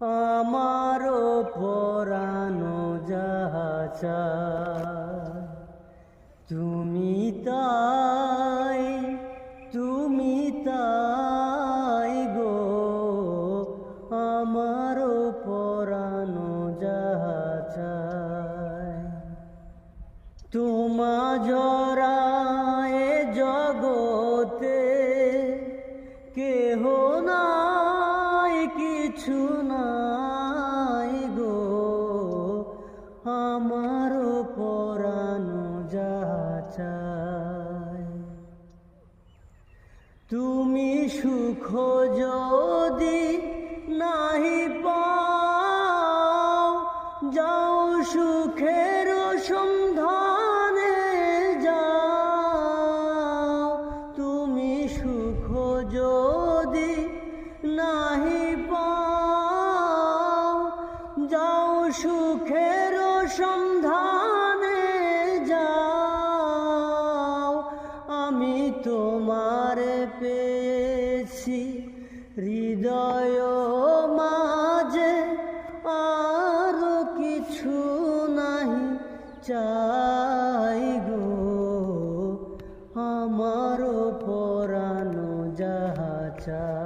আমারও পরানো যাহা চায় তুমি তাই গো, আমারও পরানো যাহা চায়। তোমা জড়ায় জগতে কেহ নাই, কিছু নাই গো, আমারও পরানো যাহা চায়। তুমি সুখ যদি নাহি পাও, যাও সুখের সন্ধানে যাও। তুমি সুখ যদি নাহি পাও, যাও সুখের সন্ধানে যাও। আমি তোমারে পেয়েছি হৃদয় মাঝে, আর কিছু নাহি চাই গো, আমারও পরানো যাহা চায়।